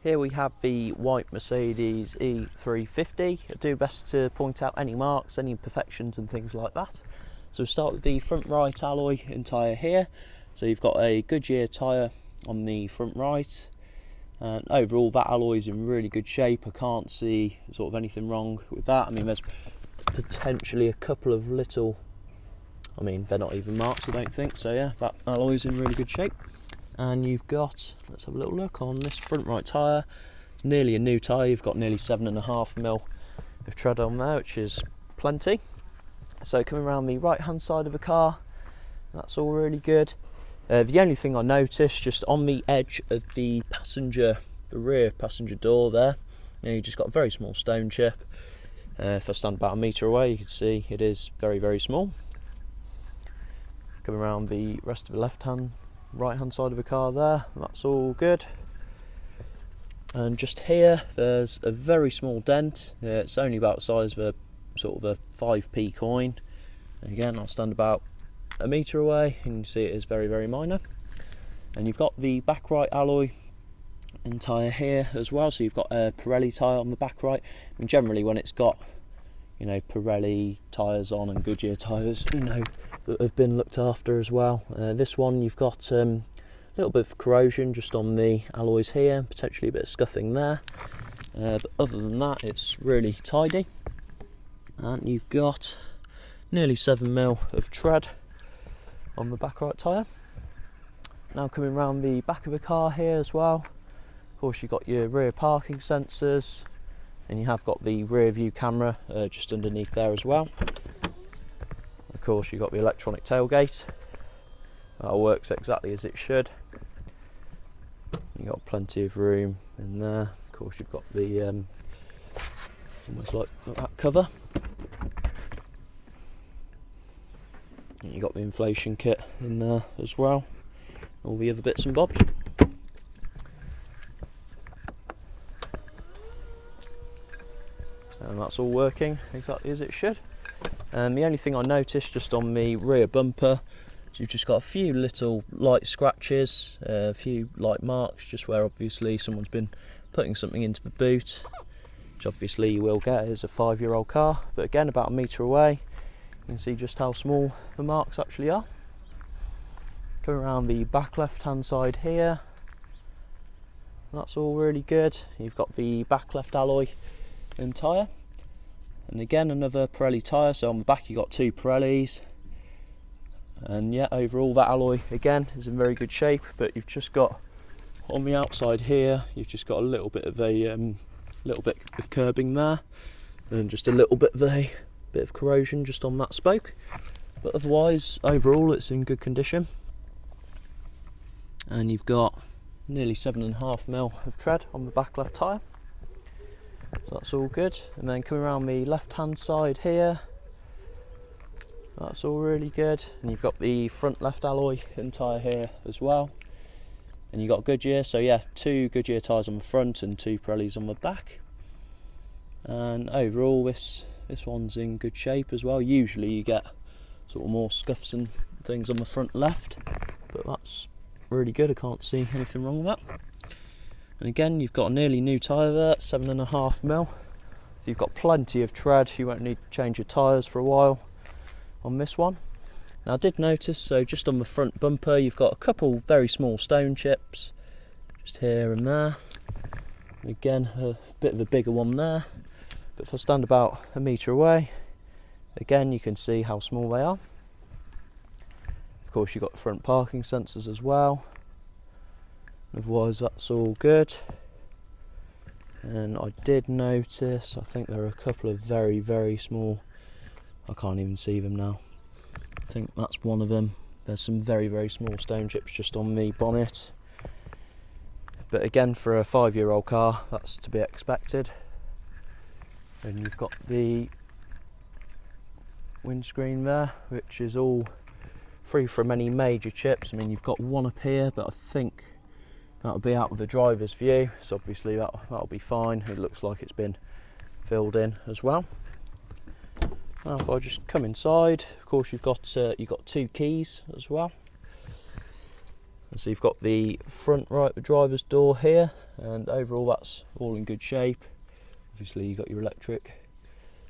Here we have the white Mercedes E350. I do best to point out any marks, any imperfections and things like that. So we'll start with the front right alloy and tyre here. So you've got a Goodyear tyre on the front right. And overall that alloy is in really good shape. I can't see sort of anything wrong with that. I mean, there's potentially a couple of little, I mean, they're not even marks, I don't think. So yeah, that alloy is in really good shape. And you've got, let's have a little look on this front right tyre. It's nearly a new tyre. You've got nearly 7.5mm of tread on there, which is plenty. So coming around the right hand side of the car, that's all really good. The only thing I noticed, just on the edge of the rear passenger door there, you just got a very small stone chip. If I stand about a metre away, you can see it is very, very small. Coming around the rest of the right hand side of the car there, that's all good. And just here there's a very small dent. It's only about the size of a sort of a 5p coin. And again, I'll stand about a metre away and you can see it is very, very minor. And you've got the back right alloy and tyre here as well, so you've got a Pirelli tyre on the back right. I mean, generally when it's got, you know, Pirelli tyres on and Goodyear tyres, you know, that have been looked after as well. This one you've got a little bit of corrosion just on the alloys here, potentially a bit of scuffing there, but other than that it's really tidy. And you've got nearly 7mm of tread on the back right tyre. Now coming around the back of the car here as well, of course you've got your rear parking sensors and you have got the rear view camera just underneath there as well. Of course you've got the electronic tailgate, that works exactly as it should. You've got plenty of room in there. Of course you've got the almost like that cover. And you've got the inflation kit in there as well, all the other bits and bobs. And that's all working exactly as it should. And the only thing I noticed just on the rear bumper is you've just got a few little light scratches, a few light marks, just where obviously someone's been putting something into the boot, which obviously you will get as a 5-year-old car. But again, about a metre away, you can see just how small the marks actually are. Coming around the back left hand side here, that's all really good. You've got the back left alloy and tyre. And again, another Pirelli tyre, so on the back you've got 2 Pirellis. And yeah, overall that alloy again is in very good shape, but you've just got on the outside here, you've just got a little bit of curbing there, and just a little bit of corrosion just on that spoke. But otherwise, overall it's in good condition. And you've got nearly 7.5mm of tread on the back left tyre. So that's all good. And then coming around the left hand side here, that's all really good. And you've got the front left alloy and tyre here as well. And you've got Goodyear, so yeah, 2 Goodyear tyres on the front and 2 Pirellis on the back. And overall this one's in good shape as well. Usually you get sort of more scuffs and things on the front left, but that's really good. I can't see anything wrong with that. And again, you've got a nearly new tyre there, 7.5mm. So you've got plenty of tread. You won't need to change your tyres for a while on this one. Now I did notice, so just on the front bumper, you've got a couple very small stone chips, just here and there. And again, a bit of a bigger one there. But if I stand about a metre away, again, you can see how small they are. Of course, you've got the front parking sensors as well. Otherwise that's all good. And I did notice, I think there are a couple of very, very small, I can't even see them now, I think that's one of them. There's some very, very small stone chips just on the bonnet, but again, for a 5-year-old car that's to be expected. And you've got the windscreen there, which is all free from any major chips. I mean, you've got one up here, but I think that'll be out of the driver's view, so obviously that'll be fine. It looks like it's been filled in as well. Now if I just come inside, of course you've got 2 keys as well. And so you've got the front right driver's door here, and overall that's all in good shape. Obviously you've got your electric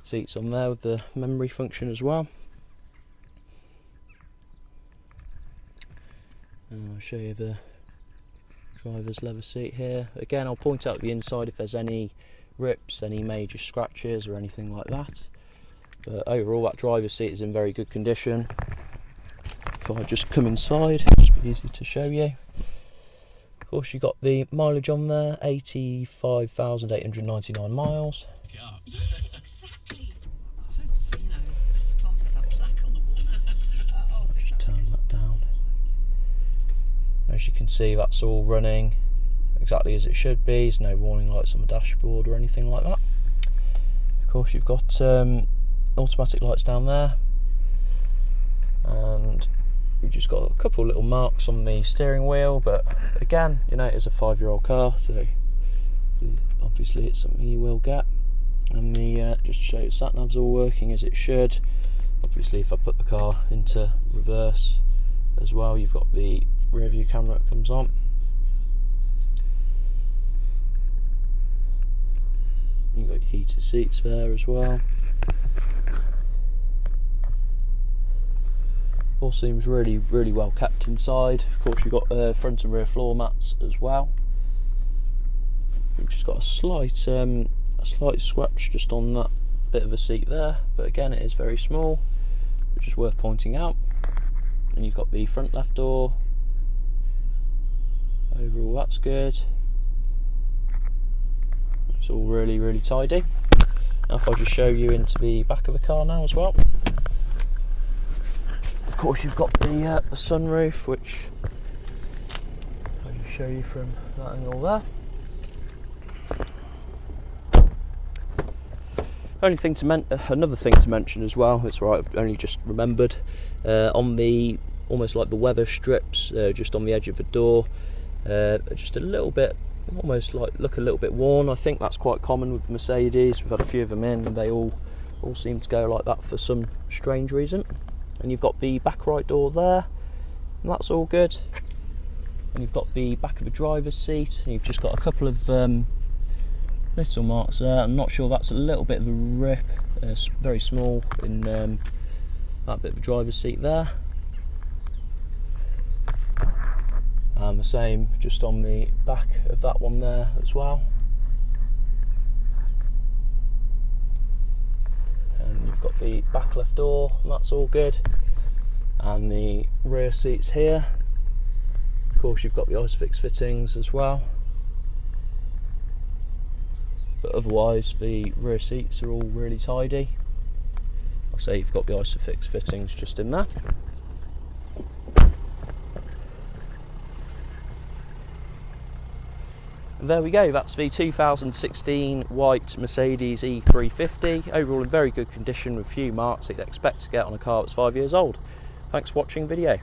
seats on there with the memory function as well. And I'll show you the driver's leather seat here. Again, I'll point out the inside if there's any rips, any major scratches or anything like that. But overall that driver's seat is in very good condition. If I just come inside, it'll just be easy to show you. Of course you've got the mileage on there, 85,899 miles. Yeah, exactly. I hope, Mr. Tom says a plaque on the wall now. Just turn that down. As you can see, that's all running exactly as it should be. There's no warning lights on the dashboard or anything like that. Of course you've got automatic lights down there, and you've just got a couple little marks on the steering wheel, but again, it is a 5-year-old car, so obviously it's something you will get. And the just to show you, sat nav's all working as it should. Obviously if I put the car into reverse as well, you've got the rear view camera that comes on. You've got your heated seats there as well. All seems really well kept inside. Of course you've got front and rear floor mats as well. We've just got a slight scratch just on that bit of a seat there, but again it is very small, which is worth pointing out. And you've got the front left door. Overall that's good. It's all really tidy. Now if I just show you into the back of the car now as well. Of course you've got the sunroof, which I'll just show you from that angle there. Another thing to mention as well, it's right, I've only just remembered, on the almost like the weather strips just on the edge of the door, just a little bit, almost like look a little bit worn. I think that's quite common with Mercedes. We've had a few of them in, and they all seem to go like that for some strange reason. And you've got the back right door there, and that's all good. And you've got the back of the driver's seat, and you've just got a couple of little marks there. I'm not sure, that's a little bit of a rip, very small in that bit of the driver's seat there. And the same just on the back of that one there as well. And you've got the back left door, and that's all good. And the rear seats here, of course you've got the ISOFIX fittings as well. But otherwise the rear seats are all really tidy. I'll say you've got the ISOFIX fittings just in there. And there we go, that's the 2016 white Mercedes E350, overall in very good condition with few marks that you'd expect to get on a car that's 5 years old. Thanks for watching the video.